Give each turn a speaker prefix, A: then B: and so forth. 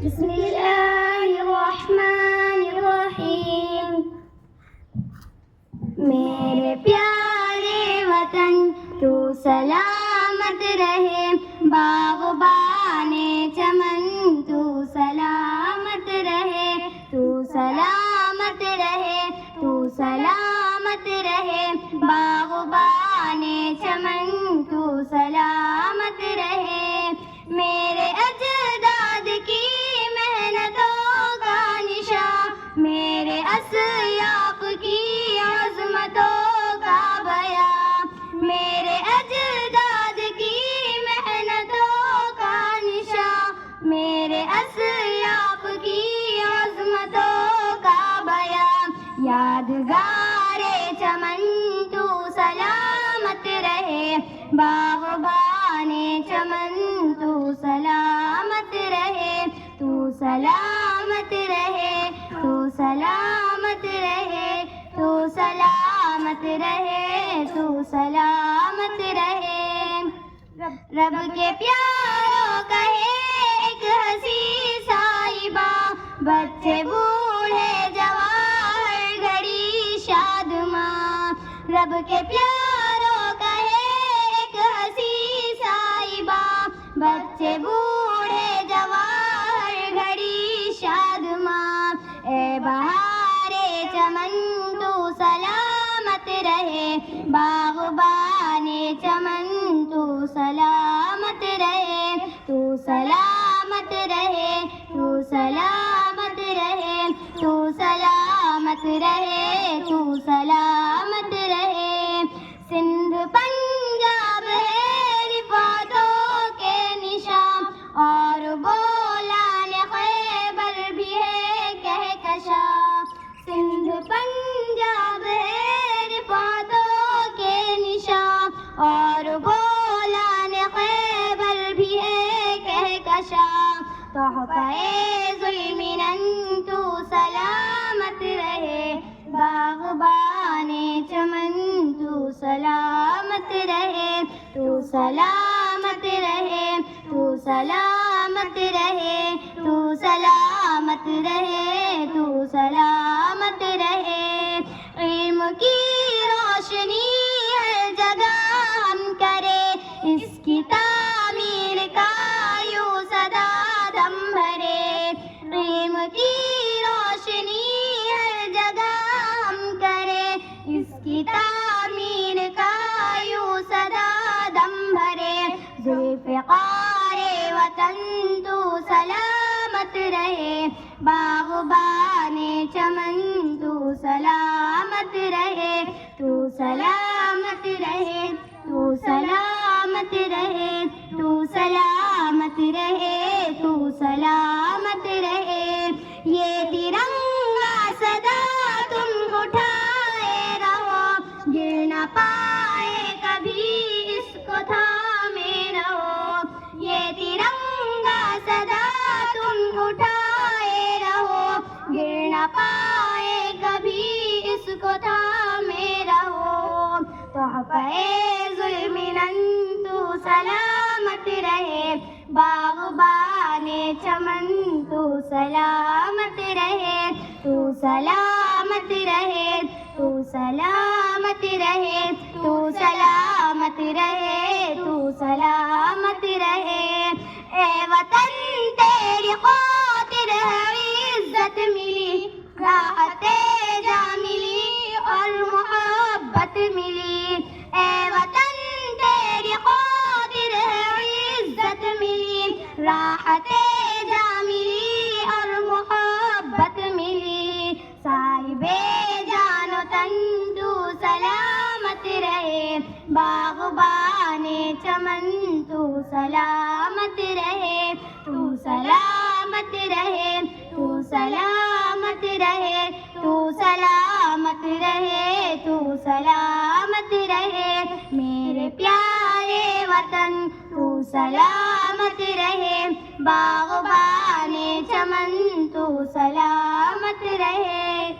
A: بسم اللہ الرحمن الرحیم. میرے پیارے وطن تو سلامت رہے، باغبان چمن تو سلامت رہے، تو سلامت رہے، تو سلامت رہے، باغبان چمن تو سلامت رہے. میرے اجداد کی محنتوں کا نشان، میرے اسیاف کی عظمتوں کا بیان، میرے اجداد کی محنتوں کا نشان، میرے اسیاف کی عظمتوں کا بیان. یادگار چمن تو سلامت رہے، باغبان چمن تو سلامت رہے، تو سلامت رہے، تو سلامت رہے، تو سلامت رہے، تو سلامت رہے. رب کے پیاروں کہے ایک ہنسی صاحبہ، بچے بوڑھے جوان ہر گھڑی شادماں. رب کے پیاروں کہے ایک ہنسی صاحبہ، بچے بوڑھے جوان ہر گھڑی شادماں. اے بہار چمن تو سلامت رہے، باغبان چمن تو سلامت رہے، تو سلامت رہے، تو سلامت رہے، تو سلامت رہے، تو سلامت رہے. سندھ پنجاب ہے رفاتوں کے نشان، اور بولان خیبر بھی ہے کہکشاں. سندھ پنجاب ہے رفاتوں کے نشان، اور بولان خیبر بھی ہے کہکشاں. تحفہ ذوالمنن تو سلامت رہے، باغبان چمن تو سلامت رہے، تو سلامت رہے، تو سلامت رہے، تو سلامت رہے، تو سلامت رہے. علم کی روشنی ہر جگہ ہم کرے، اس کی تعمیر کا یوں صدا دم بھرے. علم کی روشنی ہر جگہ ہم کرے، اس کی تعمیر کا یوں صدا دم بھرے. ذوالفقار وطن تو سلامت رہے، باغبان چمن تو سلامت رہے، تو سلامت رہے، تو سلامت رہے، تو سلامت رہے، تو سلامت رہے. یہ ترنگا سدا تم اٹھائے رہو، گر نہ پائے کبھی اس کو تھامے رہو. یہ ترنگا سدا تم اٹھائے رہو، گر نہ پائے کبھی اس کو تھامے رہو. تحفہ ذوالمنن تو سلامت رہے، باغبان چمن تو سلامت رہے، تو سلامت رہے، تو سلامت رہے، تو سلامت رہے، تو سلامت رہے. اے وطن تیری خاطر ہے عزت ملی، راحت جا ملی اور محبت ملی. اے وطن تیری خاطر ہے عزت ملی، راحت جا ملی اور محبت ملی. صاحب جان و تن تو سلامت رہے، باغبان چمن تو سلامت رہے، تو سلامت رہے، تو سلامت رہے، تو سلامت رہے، تو سلامت رہے. میرے پیارے وطن تو سلامت رہے، باغبان چمن تو سلامت رہے.